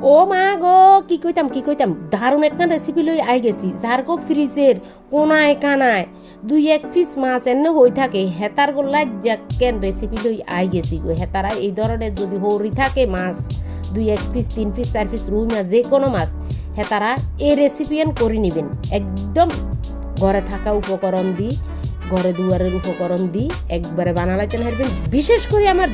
ও মা গো, কি কইতাম দারুণ একটা রেসিপি লই আই গেছি, যার গো ফ্রিজের কোনায় কানায় 2-1 পিস মাছ এনে হই থাকে। হেতার গোল্লা কেন রেসিপি লই আই গেছি গো। হেতারা এই ধরনের যদি হরি থাকে মাছ, 2-1 পিস 3 পিস 4 পিস রুই মাছ, যে কোনো মাছ, হেতারা এই রেসিপি করে নিবেন। একদম ঘরে থাকা উপকরণ দি, ঘরে দুয়ারের উপকরণ দি একবারে বানালাইতেন হারবেন। বিশেষ করে আমার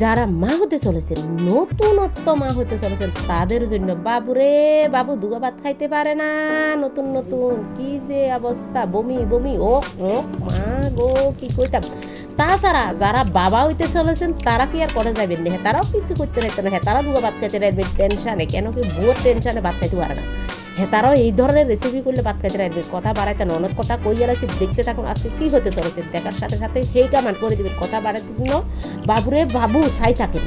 যারা মা হতে চলেছেন, নতুনত্ব মা হতে চলেছেন, তাদের জন্য। বাবুরে বাবু দুগা ভাত খাইতে পারে না, নতুন নতুন কি যে অবস্থা, বমি বমি ও ও মা গো, কি কইতাম। তাছাড়া যারা বাবা হইতে চলেছেন তারা কি আর করে যাবেন না, তারাও কিছু করতে পারতেন না, তারা দুগা ভাত খাইতে পারবেন টেনশনে। কেন কি বুয়োর টেনশনে ভাত খাইতে পারে না, তারাও এই ধরনের রেসিপি করলে ভাত খাইতে পারবে। কথা বাড়াইতেন, অনেক কথা কই আর দেখতে থাকুন আজকে কি হতে চলেছে। দেখার সাথে সাথে সেই কামান্ড করে দিবেন, কথা বাড়াইতে দিন বাবুরে বাবু ছাই থাকেন।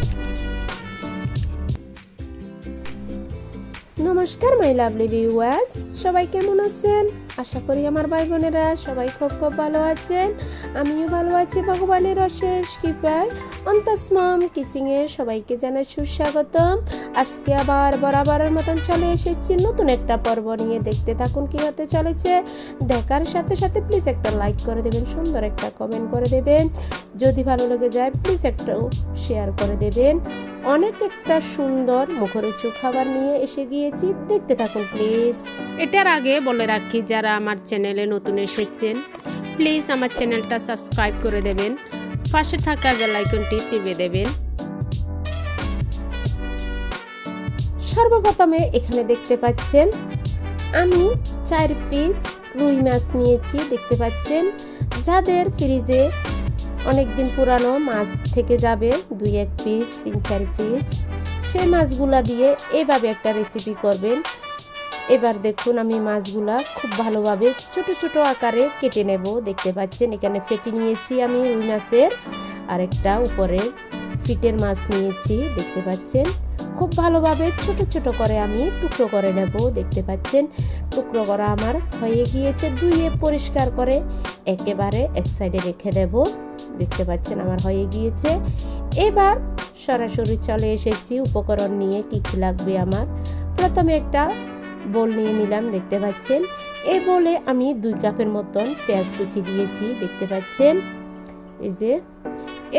নমস্কার মাই লাভলি ভিউয়ার্স, সবাই কেমন আছেন? আশা করি আমার ভাই বোনেরা সবাই খুব খুব ভালো আছেন। আমিও ভালো আছি ভগবানের অশেষ কৃপায়। অন্তস মম কিচিংয়ে সবাইকে জানাই সুস্বাগতম। আজকে আবার বরাবরের মতন চলে এসেছি নতুন একটা পর্ব নিয়ে। দেখতে থাকুন কি হতে চলেছে। দেখার সাথে সাথে প্লিজ একটা লাইক করে দেবেন, সুন্দর একটা কমেন্ট করে দেবেন, যদি ভালো লেগে যায় প্লিজ একটা শেয়ার করে দেবেন। অনেক একটা সুন্দর মুখরোচক খাবার নিয়ে এসে গিয়েছি, দেখতে থাকুন প্লিজ। এটার আগে বলে রাখি, যারা আমার চ্যানেলে নতুন এসেছেন প্লিজ আমার চ্যানেলটা সাবস্ক্রাইব করে দেবেন, পাশে থাকা বেল আইকনটি টিপে দেবেন। সর্বপ্রথমে এখানে দেখতে পাচ্ছেন আমি 4 পিস রুই মাছ নিয়েছি, দেখতে পাচ্ছেন। যাদের ফ্রিজে অনেকদিন পুরানো মাছ থেকে যাবে 2-1 পিস 3-4 পিস, সেই মাছগুলা দিয়ে এভাবে একটা রেসিপি করবেন। এবার দেখুন আমি মাছগুলা খুব ভালোভাবে ছোট ছোট আকারে কেটে নেব। দেখতে পাচ্ছেন এখানে ফেটি নিয়েছি আমি রুই মাছের, আর একটা উপরে ফিটের মাছ নিয়েছি, দেখতে পাচ্ছেন। খুব ভালোভাবে ছোট ছোট করে আমি টুকরো করে নেব। দেখতে পাচ্ছেন টুকরো করা আমার হয়ে গিয়েছে। ধুয়ে পরিষ্কার করে একেবারে এক সাইডে রেখে দেব। দেখতে পাচ্ছেন আমার হয়ে গিয়েছে। এবার সরাসরি চলে এসেছি উপকরণ নিয়ে, কি কি লাগবে আমার। প্রথমে একটা বোল নিয়ে নিলাম, দেখতে পাচ্ছেন। এই বোলে আমি 2 কাপের মতন পেঁয়াজ কুচি দিয়েছি, দেখতে পাচ্ছেন এই যে।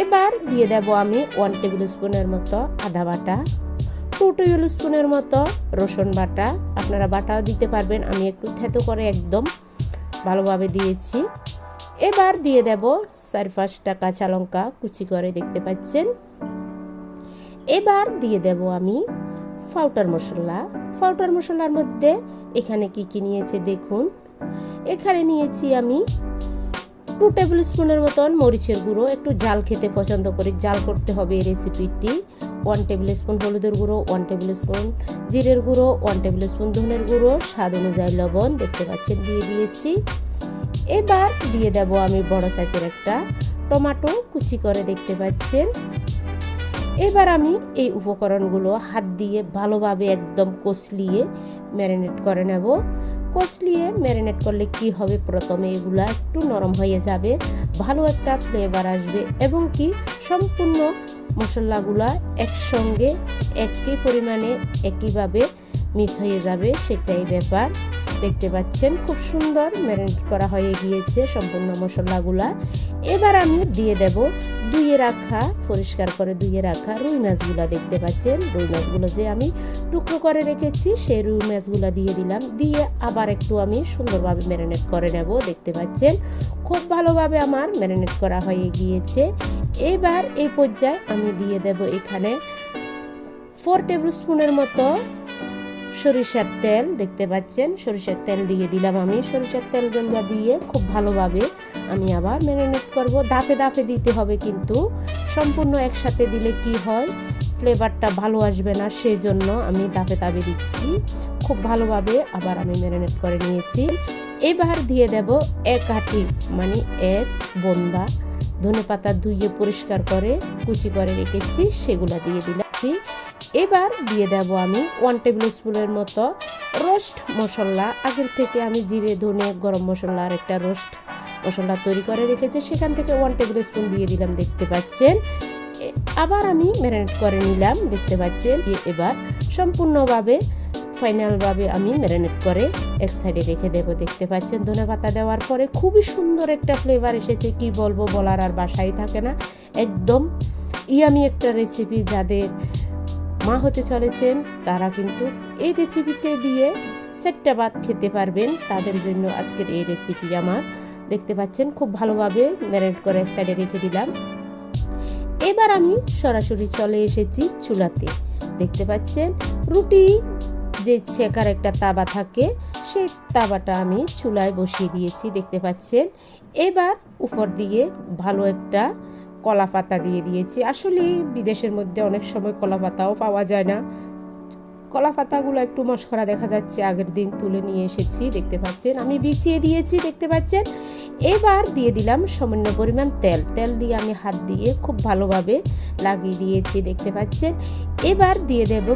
এবার দিয়ে দেব আমি 1 টেবিল স্পুনের মতো আদা বাটা, 2 টেবিল স্পুনের মতো রসুন বাটা, আপনারা বাটাও দিতে পারবেন, আমি একটু থেতো করে একদম ভালোভাবে দিয়েছি। এবার দিয়ে দেব 4-5টা কাঁচা লঙ্কা কুচি করে, দেখতে পাচ্ছেন। এবার দিয়ে দেব আমি পাউডার মশলা। পাউডার মশলার মধ্যে এখানে কি কি নিয়েছে দেখুন। এখানে নিয়েছি আমি 2 টেবিল স্পুনের মতন মরিচের গুঁড়ো, একটু ঝাল খেতে পছন্দ করি, ঝাল করতে হবে এই রেসিপিটি। 1 টেবিল স্পুন হলুদের গুঁড়ো, 1 টেবিল স্পুন জিরের গুঁড়ো, 1 টেবিল স্পুন ধনের গুঁড়ো, স্বাদ অনুযায়ী লবণ, দেখতে পাচ্ছেন দিয়ে দিয়েছি। এবার দিয়ে দেব আমি বড় সাইজের একটা টমেটো কুচি করে, দেখতে পাচ্ছেন। এবার আমি এই উপকরণগুলো হাত দিয়ে ভালোভাবে একদম কষলিয়ে ম্যারিনেট করে নেব। কষলিয়ে ম্যারিনেট করলে কি হবে, প্রথমে এগুলা একটু নরম হয়ে যাবে, ভালো একটা ফ্লেভার আসবে, এবং কি সম্পূর্ণ মশলাগুলা একসঙ্গে একই পরিমাণে একইভাবে মিক্স হয়ে যাবে, সেটাই ব্যাপার। দেখতে পাচ্ছেন খুব সুন্দর ম্যারিনেট করা হয়ে গিয়েছে সম্পূর্ণ মশলাগুলা। এবার আমি দিয়ে দেব ধুয়ে রাখা, পরিষ্কার করে ধুয়ে রাখা রুই মাছগুলা, দেখতে পাচ্ছেন। রুই মাছগুলো যে আমি টুকরো করে রেখেছি সেই রুই মাছগুলা দিয়ে দিলাম, দিয়ে আবার একটু আমি সুন্দরভাবে ম্যারিনেট করে নেব। দেখতে পাচ্ছেন খুব ভালোভাবে আমার ম্যারিনেট করা হয়ে গিয়েছে। এবার এই পর্যায়ে আমি দিয়ে দেব এখানে 4 টেবিল স্পুনের মতো সরিষার তেল, দেখতে পাচ্ছেন। সরিষার তেল দিয়ে দিলাম আমি। সরিষার তেলগুলো দিয়ে খুব ভালোভাবে আমি আবার ম্যারিনেট করব। ধাপে ধাপে দিতে হবে, কিন্তু সম্পূর্ণ একসাথে দিলে কি হয় ফ্লেভারটা ভালো আসবে না, সেই জন্য আমি ধাপে ধাপে দিচ্ছি। খুব ভালোভাবে আবার আমি ম্যারিনেট করে নিয়েছি। এবার দিয়ে দেব 1 আঁটি মানে 1 বোন্দা ধনেপাতা, ধুয়ে পরিষ্কার করে কুচি করে রেখেছি, সেগুলা দিয়ে দিলাম। এবার দিয়ে দেব আমি 1 টেবিল স্পুনের মতো রোস্ট মশলা। আগের থেকে আমি জিরে ধনে গরম মশলা আর একটা রোস্ট মশলা তৈরি করে রেখেছি, সেখান থেকে 1 টেবিল স্পুন দিয়ে দিলাম, দেখতে পাচ্ছেন। আবার আমি ম্যারিনেট করে নিলাম, দেখতে পাচ্ছেন। এবার সম্পূর্ণভাবে ফাইনালভাবে আমি ম্যারিনেট করে এক সাইডে রেখে দেব। দেখতে পাচ্ছেন ধনেপাতা দেওয়ার পরে খুবই সুন্দর একটা ফ্লেভার এসেছে, কি বলবো, বলার আর বাসাই থাকে না। একদম ইয়ামি একটা রেসিপি। যাদের মা হতে চলেছেন তারা কিন্তু এই রেসিপিটা দিয়ে 4টা ভাত খেতে পারবেন। তাদের জন্য আজকের এই রেসিপি আমার। দেখতে পাচ্ছেন খুব ভালোভাবে ম্যারিনেট করে এক সাইডে রেখে দিলাম। এবার আমি সরাসরি চলে এসেছি চুলাতে। দেখতে পাচ্ছেন রুটি যে ছেকার একটা তাওয়া থাকে, সেই তাওয়াটা আমি চুলায় বসিয়ে দিয়েছি। দেখতে পাচ্ছেন এবার উপর দিয়ে ভালো একটা কলা পাতা দিয়ে দিয়েছি। আসলে বিদেশের মধ্যে অনেক সময় কলা পাতাও পাওয়া যায় না। কলা পাতাগুলো একটু মশকরা দেখা যাচ্ছে, আগের দিন তুলে নিয়ে এসেছি। দেখতে পাচ্ছেন আমি বিছিয়ে দিয়েছি। দেখতে পাচ্ছেন এবার দিয়ে দিলাম সামান্য পরিমাণ তেল। তেল দিয়ে আমি হাত দিয়ে খুব ভালোভাবে লাগিয়ে দিয়েছি। দেখতে পাচ্ছেন এবার দিয়ে দেব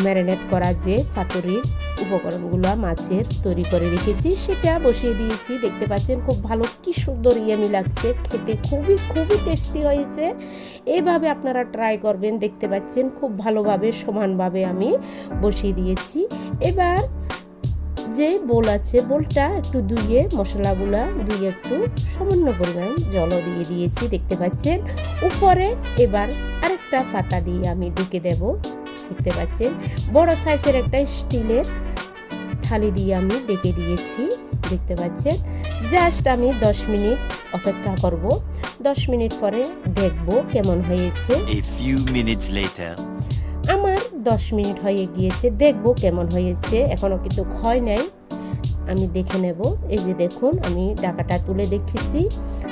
ম্যারিনেট করা যে পাতুরির উপকরণগুলো মাছের তৈরি করে রেখেছি, সেটা বসিয়ে দিয়েছি। দেখতে পাচ্ছেন খুব ভালো, কি সুন্দর ইয়ামি লাগছে খেতে, খুবই খুবই টেস্টি হয়েছে। এইভাবে আপনারা ট্রাই করবেন। দেখতে পাচ্ছেন খুব ভালোভাবে সমানভাবে আমি বসিয়ে দিয়েছি। এবার যে বোল আছে, বোলটা একটু ধুয়ে মশলাগুলা ধুয়ে একটু সামান্য পরিমাণ জলও দিয়ে দিয়েছি। দেখতে পাচ্ছেন উপরে এবার আরেকটা পাতা দিয়ে আমি ঢেকে দেব। দেখতে পাচ্ছেন বড় সাইজের একটা স্টিলের থালি দিয়ে আমি ঢেকে দিয়েছি। দেখতে পাচ্ছেন জাস্ট আমি 10 মিনিট অপেক্ষা করব। 10 মিনিট পরে দেখব কেমন হয়েছে। A few minutes later. আমার 10 মিনিট হয়ে গিয়েছে, দেখব কেমন হয়েছে। এখনো কিন্তু হয় নাই, আমি দেখে নেব। এই যে দেখুন আমি ঢাকাটা তুলে দেখেছি।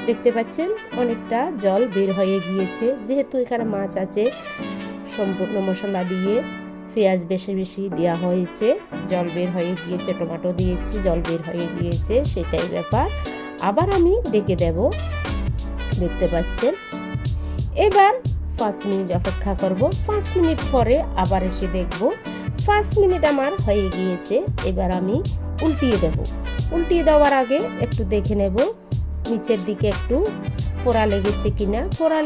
দেখতে পাচ্ছেন অনেকটা জল বের হয়ে গিয়েছে। যেহেতু এখানে মাছ আছে, সম্পূর্ণ মশলা দিয়ে পেঁয়াজ বেশি বেশি দেওয়া হয়েছে, জল বের হয়ে গিয়েছে। টমেটো দিয়েছি, জল বের হয়ে গিয়েছে, সেটাই ব্যাপার। আবার আমি ডেকে দেব। দেখতে পাচ্ছেন এবার 5 মিনিট অপেক্ষা করব। 5 মিনিট পরে আবার এসে দেখব 5 মিনিট আমার হয়ে গিয়েছে। এবার আমি উল্টিয়ে দেব। উল্টিয়ে দেওয়ার আগে একটু দেখে নেব নিচের দিকে একটু ফোড়া লেগেছে কিনা। ফোড়া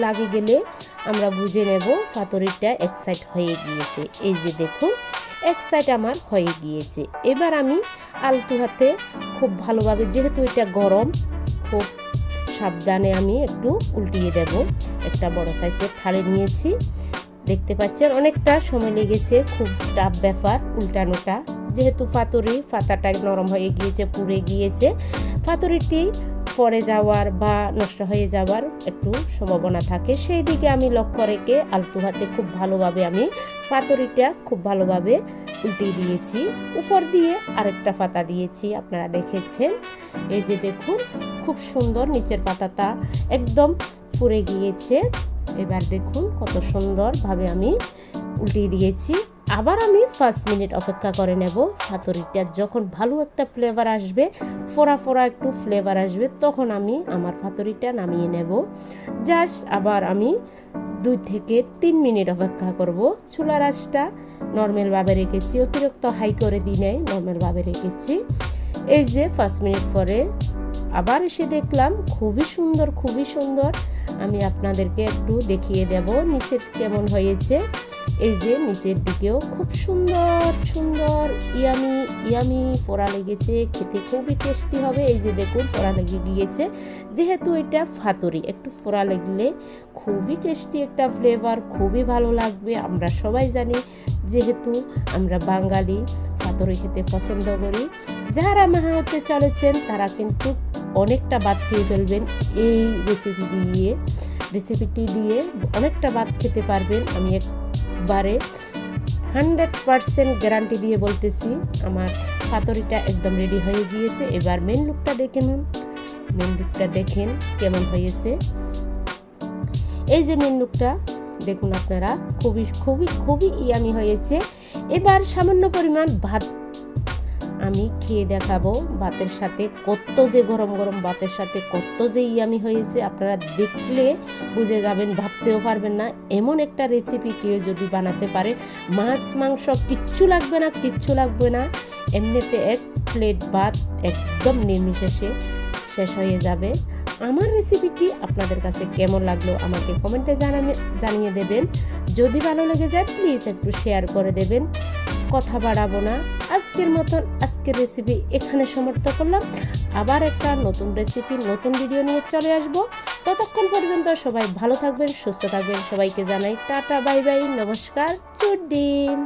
লাগে গেলে আমরা বুঝে নেব পাতুরিটা এক সাইড হয়ে গিয়েছে। এই যে দেখুন এক সাইড আমার হয়ে গিয়েছে। এবার আমি আলতু হাতে খুব ভালোভাবে, যেহেতু এটা গরম, খুব সাবধানে আমি একটু উল্টিয়ে দেব। একটা বড় সাইজের থালি নিয়েছি। দেখতে পাচ্ছেন অনেকটা সময় লেগেছে, খুব টাফ ব্যাপার উল্টানোটা। যেহেতু পাতাটা নরম হয়ে গিয়েছে, পুড়ে গিয়েছে, পাতুরিটি পড়ে যাওয়ার বা নষ্ট হয়ে যাওয়ার একটু সম্ভাবনা থাকে। সেই দিকে আমি লক্ষ্য রেখে আলতু হাতে খুব ভালোভাবে আমি পাতুরিটা খুব ভালোভাবে উল্টিয়ে দিয়েছি। উপর দিয়ে আরেকটা পাতা দিয়েছি, আপনারা দেখেছেন। এই যে দেখুন খুব সুন্দর নিচের পাতাটা একদম পুড়ে গিয়েছে। এবার দেখুন কত সুন্দরভাবে আমি উল্টিয়ে দিয়েছি। আবার আমি 5 মিনিট অপেক্ষা করে নেব। পাতুরিটা যখন ভালো একটা ফ্লেভার আসবে, ফোড়া ফোড়া একটু ফ্লেভার আসবে, তখন আমি আমার পাতুরিটা নামিয়ে নেব। জাস্ট আবার আমি 2 থেকে 3 মিনিট অপেক্ষা করব। চুলার আঁচটা নর্মালভাবে রেখেছি, অতিরিক্ত হাই করে দিই নাই, নর্মালভাবে রেখেছি। এই যে 5 মিনিট পরে আবার এসে দেখলাম খুবই সুন্দর, খুবই সুন্দর। আমি আপনাদেরকে একটু দেখিয়ে দেব নিচের কেমন হয়েছে। এই যে নিচের দিকেও খুব সুন্দর সুন্দর ইয়ামি ইয়ামি ফোড়া লেগেছে, খেতে খুবই টেস্টি হবে। এই যে দেখুন ফোড়া লেগে গিয়েছে। যেহেতু এটা পাতুরি, একটু ফোড়া লাগলে খুবই টেস্টি একটা ফ্লেভার, খুবই ভালো লাগবে। আমরা সবাই জানি, যেহেতু আমরা বাঙালি পাতুরি খেতে পছন্দ করি। যারা মা হতে চলেছেন তারা কিন্তু অনেকটা ভাত খেয়ে ফেলবেন। এই রেসিপিটি দিয়ে অনেকটা ভাত খেতে পারবেন। আমি একবারে 100% গ্যারান্টি দিয়ে বলতেছি, আমার পাতুরিটা একদম রেডি হয়ে গিয়েছে। এবার মেন লুকটা দেখেন কেমন হয়েছে। এই যে মেন লুকটা দেখুন আপনারা, খুবই খুবই খুবই ইয়ামি হয়েছে। এবার সামান্য পরিমাণ ভাত আমি খেয়ে দেখাবো ভাতের সাথে, কত যে গরম গরম ভাতের সাথে কত যে ইয়ামি হয়েছে। আপনারা দেখলে বুঝে যাবেন, ভাবতেও পারবেন না এমন একটা রেসিপি কেউ যদি বানাতে পারে। মাছ মাংস কিচ্ছু লাগবে না, এমনিতে এক প্লেট ভাত একদম নির্বিশেষে শেষ হয়ে যাবে। আমার রেসিপিটি আপনাদের কাছে কেমন লাগলো আমাকে কমেন্টে জানিয়ে দেবেন। যদি ভালো লেগে যায় প্লিজ একটু শেয়ার করে দেবেন। কথা বাড়াবো না, আজকের রেসিপি এখানে সমাপ্ত করলাম। আবার একটা নতুন রেসিপি নতুন ভিডিও নিয়ে চলে আসব। ততক্ষণ পর্যন্ত সবাই ভালো থাকবেন, সুস্থ থাকবেন। সবাইকে জানাই টাটা, বাই বাই, নমস্কার, চুড্ডিম।